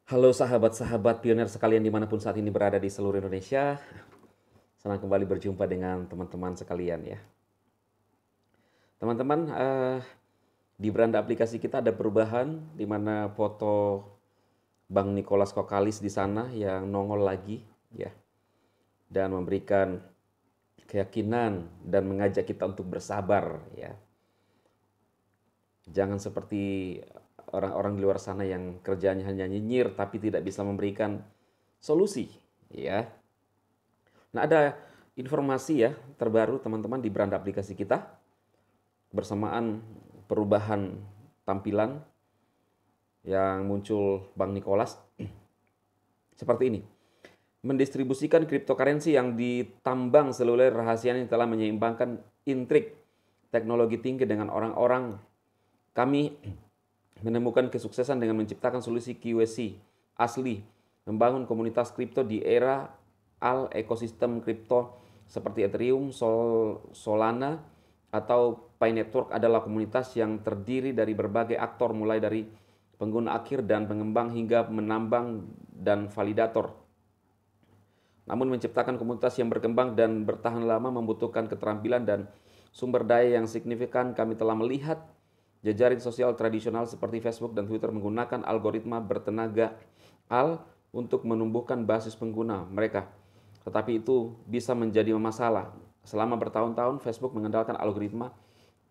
Halo sahabat-sahabat pionir sekalian dimanapun saat ini berada di seluruh Indonesia. Senang kembali berjumpa dengan teman-teman sekalian ya. Teman-teman, di beranda aplikasi kita ada perubahan di mana foto Bang Nicholas Kokalis di sana yang nongol lagi ya dan memberikan keyakinan dan mengajak kita untuk bersabar ya. Jangan seperti orang-orang di luar sana yang kerjanya hanya nyinyir tapi tidak bisa memberikan solusi ya. Nah, ada informasi ya terbaru teman-teman di beranda aplikasi kita bersamaan perubahan tampilan yang muncul Bang Nicholas seperti ini. Mendistribusikan cryptocurrency yang ditambang seluler rahasianya telah menyeimbangkan intrik teknologi tinggi dengan orang-orang. Kami menemukan kesuksesan dengan menciptakan solusi QC asli, membangun komunitas kripto di era ekosistem kripto seperti Ethereum, Solana, atau Pi Network adalah komunitas yang terdiri dari berbagai aktor mulai dari pengguna akhir dan pengembang hingga menambang dan validator. Namun menciptakan komunitas yang berkembang dan bertahan lama membutuhkan keterampilan dan sumber daya yang signifikan. Kami telah melihat jejaring sosial tradisional seperti Facebook dan Twitter menggunakan algoritma bertenaga untuk menumbuhkan basis pengguna mereka. Tetapi itu bisa menjadi masalah. Selama bertahun-tahun Facebook mengandalkan algoritma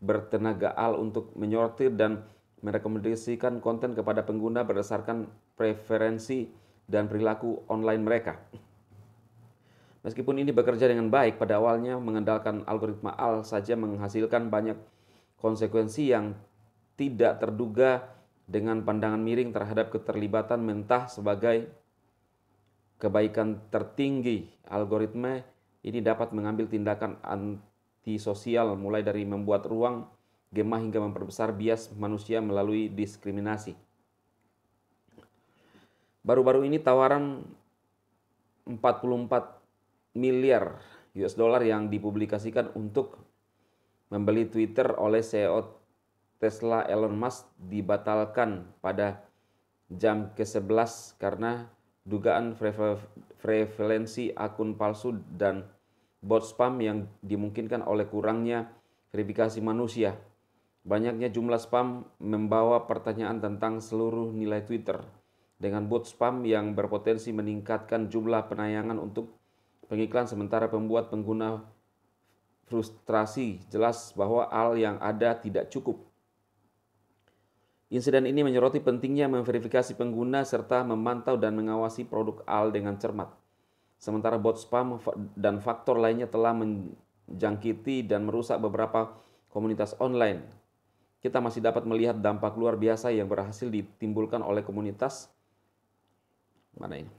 bertenaga untuk menyortir dan merekomendasikan konten kepada pengguna berdasarkan preferensi dan perilaku online mereka. Meskipun ini bekerja dengan baik, pada awalnya mengandalkan algoritma saja menghasilkan banyak konsekuensi yang tidak terduga dengan pandangan miring terhadap keterlibatan mentah sebagai kebaikan tertinggi. Algoritma ini dapat mengambil tindakan antisosial mulai dari membuat ruang gemah hingga memperbesar bias manusia melalui diskriminasi. Baru-baru ini tawaran 44 miliar US dollar yang dipublikasikan untuk membeli Twitter oleh CEO Tesla Elon Musk dibatalkan pada jam ke-11 karena dugaan prevalensi akun palsu dan bot spam yang dimungkinkan oleh kurangnya verifikasi manusia. Banyaknya jumlah spam membawa pertanyaan tentang seluruh nilai Twitter. Dengan bot spam yang berpotensi meningkatkan jumlah penayangan untuk pengiklan sementara pembuat pengguna frustrasi jelas bahwa yang ada tidak cukup. Insiden ini menyoroti pentingnya memverifikasi pengguna serta memantau dan mengawasi produk dengan cermat. Sementara bot spam dan faktor lainnya telah menjangkiti dan merusak beberapa komunitas online. Kita masih dapat melihat dampak luar biasa yang berhasil ditimbulkan oleh komunitas mana ini?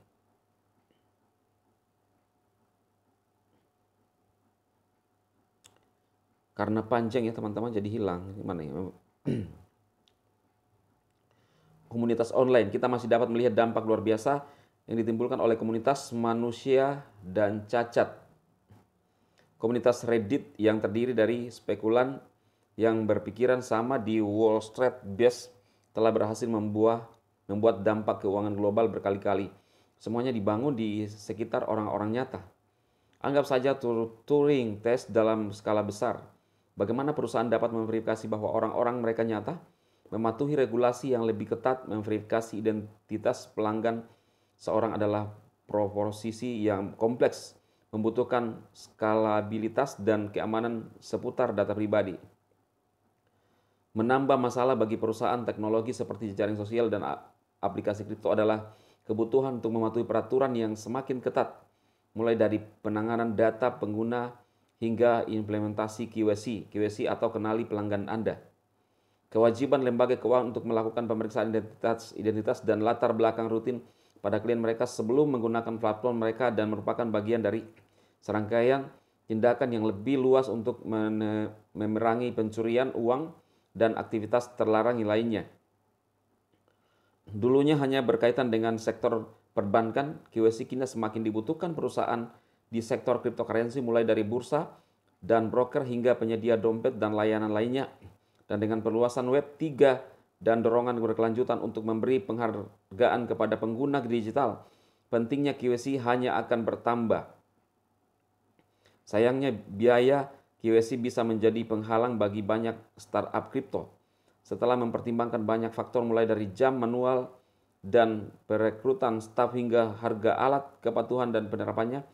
Karena panjang ya teman-teman jadi hilang. Mana ya? Komunitas online. Kita masih dapat melihat dampak luar biasa yang ditimbulkan oleh komunitas manusia dan cacat. Komunitas Reddit yang terdiri dari spekulan yang berpikiran sama di Wall Street Base telah berhasil membuat dampak keuangan global berkali-kali. Semuanya dibangun di sekitar orang-orang nyata. Anggap saja Turing test dalam skala besar. Bagaimana perusahaan dapat memverifikasi bahwa orang-orang mereka nyata? Mematuhi regulasi yang lebih ketat, memverifikasi identitas pelanggan seorang adalah proposisi yang kompleks, membutuhkan skalabilitas dan keamanan seputar data pribadi. Menambah masalah bagi perusahaan teknologi seperti jejaring sosial dan aplikasi kripto adalah kebutuhan untuk mematuhi peraturan yang semakin ketat, mulai dari penanganan data pengguna hingga implementasi QC atau kenali pelanggan Anda. Kewajiban lembaga keuangan untuk melakukan pemeriksaan identitas dan latar belakang rutin pada klien mereka sebelum menggunakan platform mereka dan merupakan bagian dari serangkaian tindakan yang lebih luas untuk memerangi pencurian uang dan aktivitas terlarang lainnya. Dulunya hanya berkaitan dengan sektor perbankan, QC kini semakin dibutuhkan perusahaan di sektor cryptocurrency mulai dari bursa dan broker hingga penyedia dompet dan layanan lainnya. Dan dengan perluasan Web 3 dan dorongan berkelanjutan untuk memberi penghargaan kepada pengguna digital, pentingnya KYC hanya akan bertambah. Sayangnya biaya KYC bisa menjadi penghalang bagi banyak startup kripto. Setelah mempertimbangkan banyak faktor mulai dari jam manual dan perekrutan staf hingga harga alat kepatuhan dan penerapannya,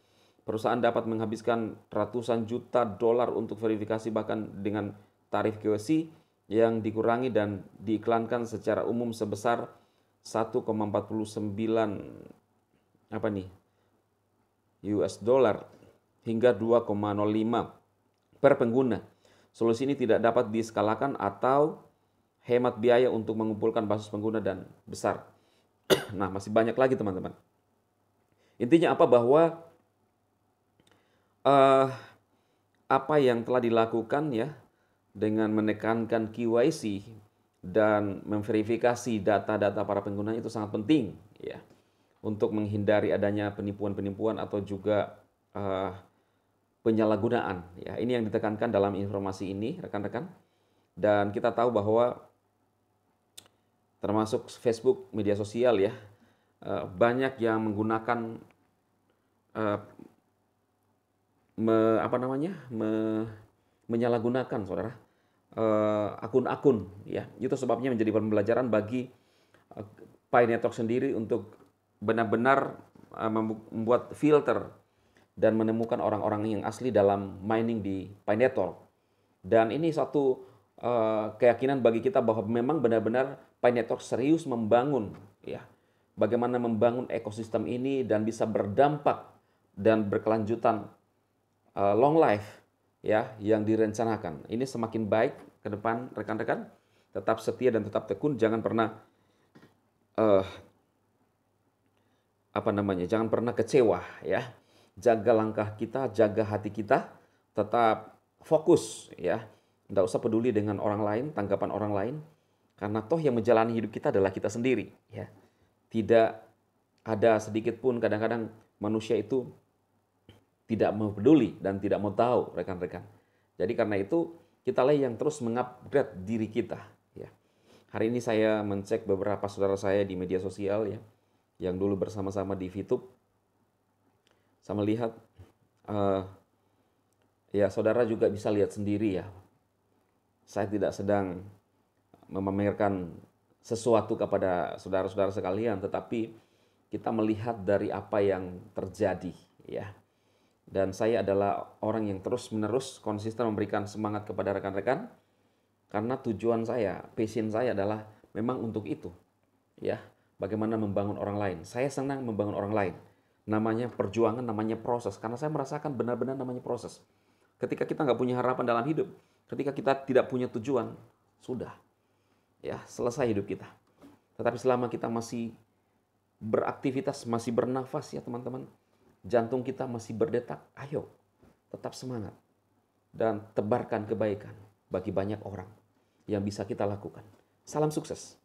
perusahaan dapat menghabiskan ratusan juta dolar untuk verifikasi bahkan dengan tarif KYC yang dikurangi dan diiklankan secara umum sebesar 1,49 US dollar hingga 2,05 per pengguna. Solusi ini tidak dapat diskalakan atau hemat biaya untuk mengumpulkan basis pengguna dan besar. Nah, masih banyak lagi teman-teman. Intinya apa? Bahwa apa yang telah dilakukan ya dengan menekankan KYC dan memverifikasi data-data para pengguna itu sangat penting ya untuk menghindari adanya penipuan-penipuan atau juga penyalahgunaan ya. Ini yang ditekankan dalam informasi ini rekan-rekan. Dan kita tahu bahwa termasuk Facebook, media sosial ya, banyak yang menggunakan menyalahgunakan saudara akun-akun ya. Itu sebabnya menjadi pembelajaran bagi Pi Network sendiri untuk benar-benar membuat filter dan menemukan orang-orang yang asli dalam mining di Pi Network. Dan ini satu keyakinan bagi kita bahwa memang benar-benar Pi Network serius membangun ya, bagaimana membangun ekosistem ini dan bisa berdampak dan berkelanjutan long life ya yang direncanakan. Ini semakin baik ke depan rekan-rekan. Tetap setia dan tetap tekun, jangan pernah jangan pernah kecewa ya. Jaga langkah kita, jaga hati kita, tetap fokus ya. Tidak usah peduli dengan orang lain, tanggapan orang lain, karena toh yang menjalani hidup kita adalah kita sendiri ya. Tidak ada sedikit pun kadang-kadang manusia itu tidak mau peduli dan tidak mau tahu rekan-rekan. Jadi karena itu kitalah yang terus mengupgrade diri kita ya. Hari ini saya mencek beberapa saudara saya di media sosial ya, yang dulu bersama-sama di VTube. Saya melihat ya saudara juga bisa lihat sendiri ya. Saya tidak sedang memamerkan sesuatu kepada saudara-saudara sekalian, tetapi kita melihat dari apa yang terjadi ya. Dan saya adalah orang yang terus-menerus konsisten memberikan semangat kepada rekan-rekan karena tujuan saya, passion saya adalah memang untuk itu. Ya, bagaimana membangun orang lain. Saya senang membangun orang lain. Namanya perjuangan, namanya proses. Karena saya merasakan benar-benar namanya proses. Ketika kita nggak punya harapan dalam hidup, ketika kita tidak punya tujuan, sudah. Ya, selesai hidup kita. Tetapi selama kita masih beraktivitas, masih bernafas ya teman-teman, jantung kita masih berdetak, ayo tetap semangat dan tebarkan kebaikan bagi banyak orang yang bisa kita lakukan. Salam sukses.